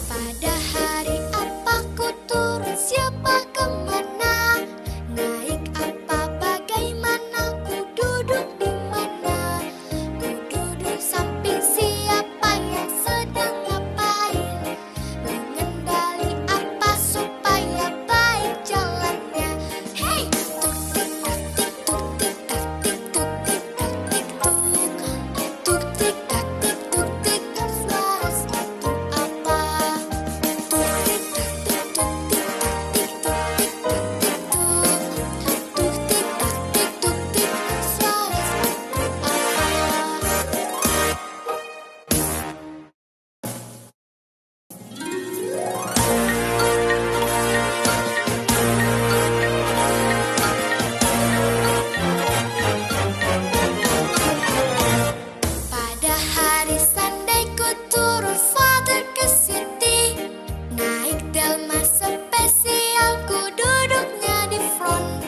Pada hari apa ku turun, siapa kemana, naik apa bagaimana, ku duduk di mana, ku duduk samping siapa yang sedang ngapain, mengendali apa supaya baik jalannya. Hey, tuk tik tak tik tuk tik tak tik tuk tik tak tik tuk, tuk tik tak tik tuk tik tak, suara sepatu apa? Tuk tik tak tik tuk tik tak tik tuk tik tak tik tuk, tuk tik tak tik tuk tik tak, suara sepatu apa? Pada hari Sunday ku turun Father ke city, naik Delma spesial, ku duduknya di front,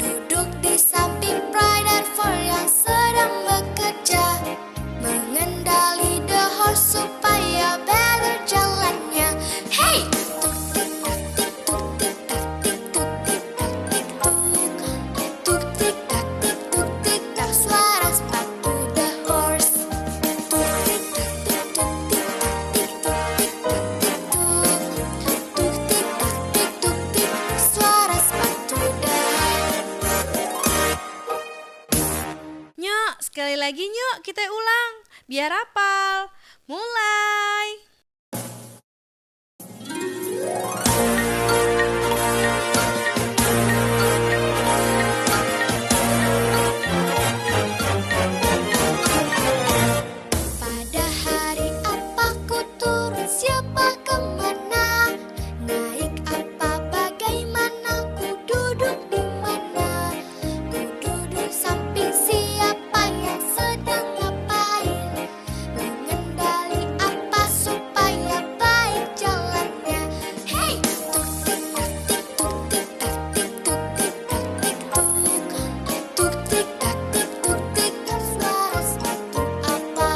duduk di samping Pride and Four yang sedang bekerja, mengendali the horse supaya better jalannya. Hey, tuk tik tak tik tuk tik tak tik tuk tik tak tik tuk, tuk tik tak tik tuk tik tak, suara sepatu the horse. Tuk tik tak tik tuk tik tak tik tuk tik tak tik tuk, tuk tik tak tik tuk tik tak, suara sepatu the. Nyok, sekali lagi nyok, kita ulang. Biar hafal. Mulai. Pada hari apa ku turun, siapa kemana, naik apa bagaimana, ku duduk di mana, ku duduk samping siapa yang sedang ngapain, mengendali apa supaya baik jalannya. Hey, tuk tik tak tik tuk tik tak tik tuk tik tak tik tuk, tuk tik tak tik tuk tik tak, suara sepatu apa?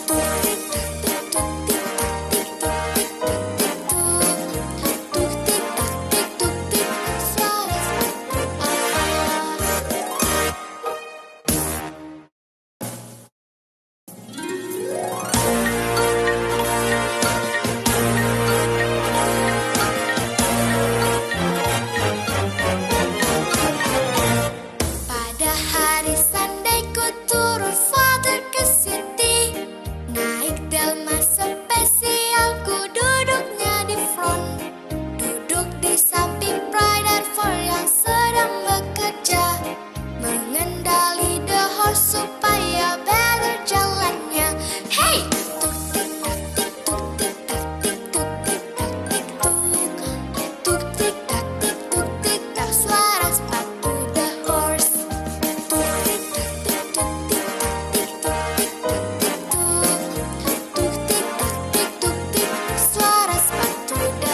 Tuk tik tak tik tuk tik tak tik tuk tik tak tik tuk, tuk tik tak tik tuk tik tak, suara sepatu apa? Pada hari Sunday ku turun Father ke city, naik Delma spesial, ku duduknya di front, duduk di samping Pride and Four yang sedang bekerja, mengendali the horse supaya better jalannya. Hey, tuk tik tak tik tuk tik tak tik tuk tik tak tik tuk, tuk tik tak tik tuk tik tak, suara sepatu the horse. Tuk tik tak tik tuk tik tak tik tuk tik tak tik tuk, tuk tik tak tik tuk tik tak, suara sepatu the.